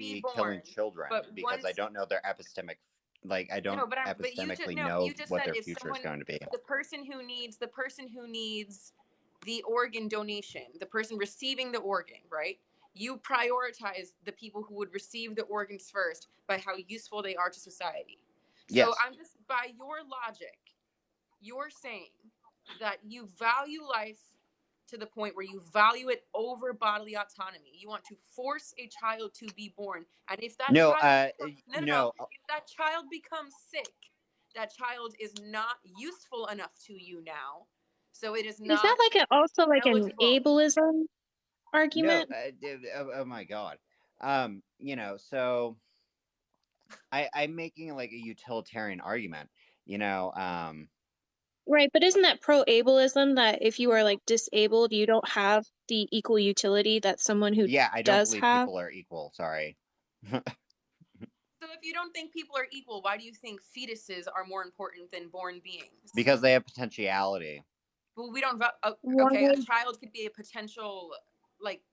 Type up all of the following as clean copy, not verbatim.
be born, killing children but because I don't know their epistemic. Like, I no, don't but you just epistemically no, know you just what said their if future is someone, going to be. the person who needs the organ donation, the person receiving the organ, right? You prioritize the people who would receive the organs first by how useful they are to society. So Yes. I'm just, by your logic, you're saying that you value life to the point where you value it over bodily autonomy. You want to force a child to be born, and if that No. child becomes, No. if that child becomes sick, that child is not useful enough to you now, so it is Is that not like also like an eligible. ableism No. argument? Oh my God. So I'm making like a utilitarian argument. You know. Right, but isn't that pro-ableism that if you are like disabled, you don't have the equal utility that someone who Yeah, I don't does believe have? people are equal. Sorry. So if you don't think people are equal, why do you think fetuses are more important than born beings? Because they have potentiality. Well, we don't. Why? Okay, a child could be a potential, like,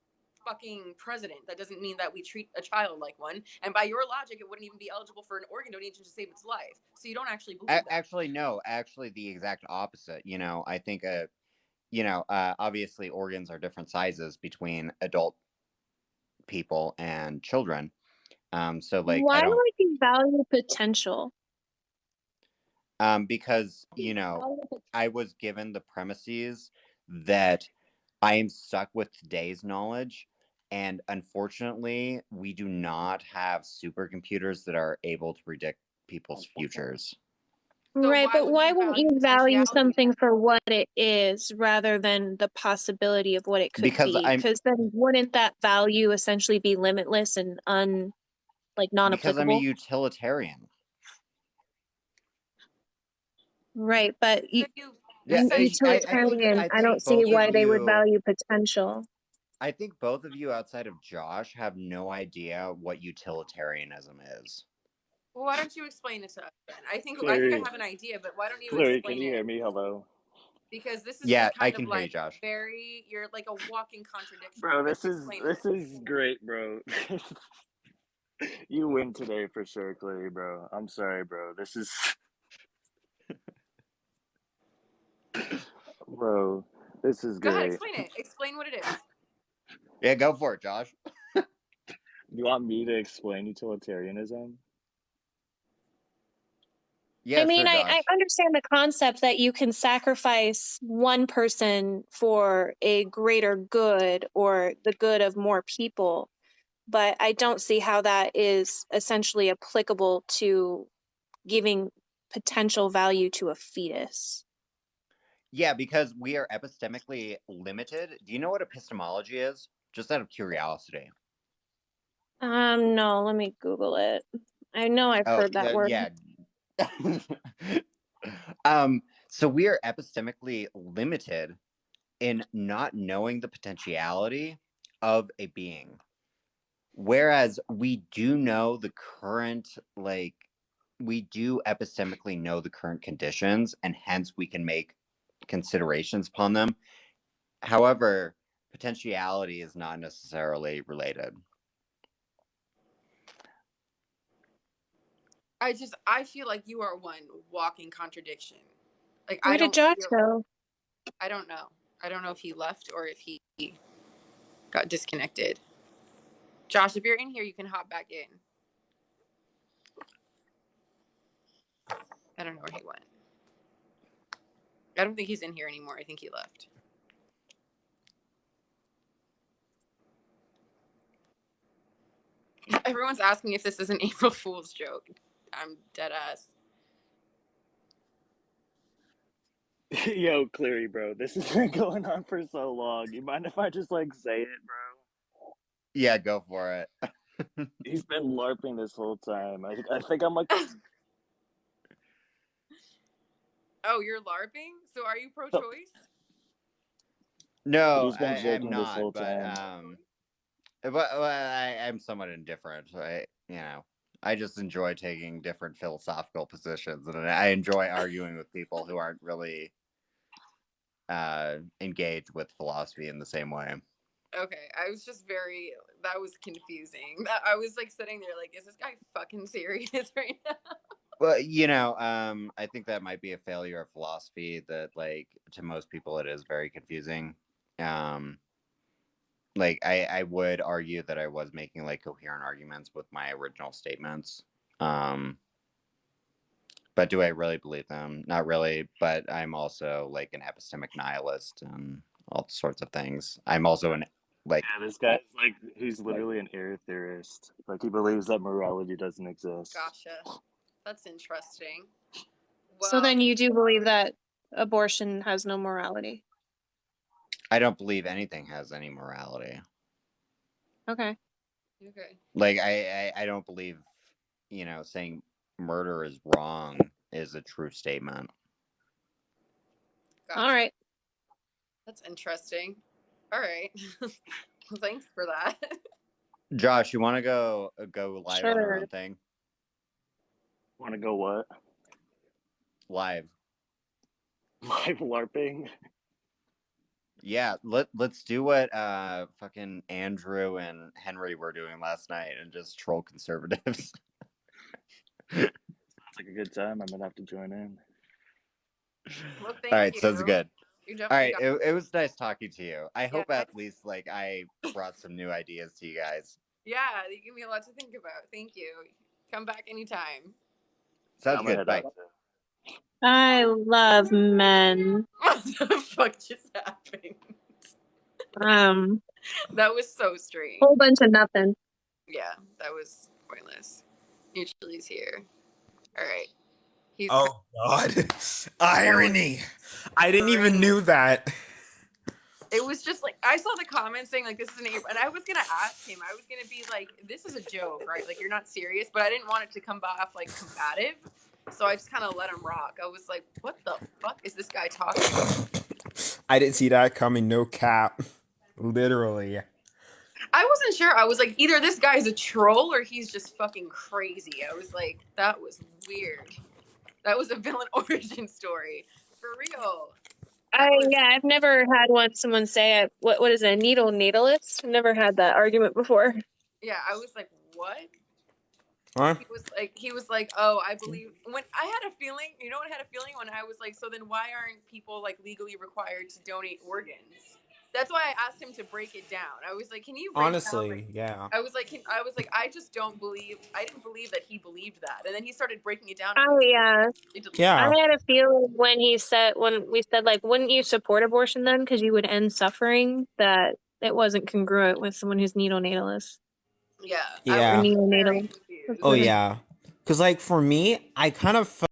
fucking president. That doesn't mean that we treat a child like one. And by your logic, it wouldn't even be eligible for an organ donation to save its life. So you don't actually believe that. Actually, no. Actually, the exact opposite. I think obviously organs are different sizes between adult people and children. So like I Why don't would you value potential? because I was given the premises that I am stuck with today's knowledge, and unfortunately, we do not have supercomputers that are able to predict people's futures. So Right, but why wouldn't you value potentiality something then? for what it is rather than the possibility of what it could Because be? I'm Because then wouldn't that value essentially be limitless and because I'm a non-applicable? utilitarian. Right, but So you Yeah, an essentially utilitarian, I I think don't see both of why they would you. value potential. I think both of you outside of Josh have no idea what utilitarianism is. Well, why don't you explain it to us then? I think I Clary, have an idea, but why don't you Clary, can explain you it? hear me? Hello. Because this is Yeah, just I kind can of hear you, like Josh. you're like a walking contradiction. Bro, But explain it. this is great, bro. You win today for sure, Clary, bro. I'm sorry, bro. This is bro, this is Go ahead, great. explain it. Explain what it is. Yeah, go for it, Josh. You want me to explain utilitarianism? Yeah, I mean, sure, I Josh. understand the concept that you can sacrifice one person for a greater good or the good of more people, but I don't see how that is essentially applicable to giving potential value to a fetus. Yeah, because we are epistemically limited. Do you know what epistemology is? Just out of curiosity. No, let me Google it. I know I've Oh, heard that word. yeah. So we are epistemically limited in not knowing the potentiality of a being. Whereas we do know the current, we do epistemically know the current conditions, and hence we can make considerations upon them. However, potentiality is not necessarily related. I feel like you are one walking contradiction. Like Where did Josh go? I don't know. I don't know if he left or if he got disconnected. Josh, if you're in here, you can hop back in. I don't know where he went. I don't think he's in here anymore. I think he left. Everyone's asking if this is an April Fool's joke. I'm dead ass. Yo, Clary, bro, this has been going on for so long. You mind if I just like say it, bro? Yeah, go for it. He's been LARPing this whole time. I think I'm like Oh, you're LARPing? So are you pro-choice? No, he's been I'm joking this not, whole time. but I'm somewhat indifferent. I just enjoy taking different philosophical positions, and I enjoy arguing with people who aren't really engaged with philosophy in the same way. Okay, I was just very that was confusing. I was like sitting there like, is this guy fucking serious right now? Well, I think that might be a failure of philosophy that, like, to most people, it is very confusing. Like, I would argue that I was making like coherent arguments with my original statements. But do I really believe them? Not really. But I'm also like an epistemic nihilist and all sorts of things. I'm also an like Yeah, this guy's like, he's literally an air theorist. Like, he believes that morality doesn't exist. Gotcha. That's interesting. So Well, then you do believe that abortion has no morality. I don't believe anything has any morality. Okay. okay. Like I don't believe, saying murder is wrong is a true statement. Gotcha. All right. That's interesting. All right. Well, thanks for that. Josh, you want to go live on your Sure. own thing? Want to go what? Live. Live LARPing? Yeah, let's do what fucking Andrew and Henry were doing last night and just troll conservatives. Sounds like a good time. I'm gonna have to join in. Well, thank All right, you. sounds good. You All definitely right, it was nice talking to you. I hope Yeah. at least like I brought some new ideas to you guys. Yeah, you give me a lot to think about. Thank you. Come back anytime. Sounds I'm gonna good. head Bye. out too. I love men. What the fuck just happened? That was so strange. Whole bunch of nothing. Yeah, that was pointless. Neutrally's here. All right. He's Oh God, irony! I didn't even knew that. It was just like I saw the comments saying like this is an April, and I was gonna ask him. I was gonna be like, "This is a joke, right? Like you're not serious." But I didn't want it to come off like combative, so I just kind of let him rock. I was like, "What the fuck is this guy talking about?" I didn't see that coming. No cap, literally. I wasn't sure. I was like, either this guy's a troll or he's just fucking crazy. I was like, that was weird. That was a villain origin story for real. I've never had someone say what is it, a needleist? I've never had that argument before. Yeah, I was like, what? Huh? He was like, oh, I believe when I had a feeling, I had a feeling when I was like, so then why aren't people like legally required to donate organs? That's why I asked him to break it down. I was like, can you break Honestly, down, like, yeah. I was like, I just don't believe. I didn't believe that he believed that, and then he started breaking it down. Yeah. I had a feeling when we said like, wouldn't you support abortion then because you would end suffering? That it wasn't congruent with someone who's needleist. Yeah. Yeah. I was very confused. Oh yeah. Because like for me, I kind of felt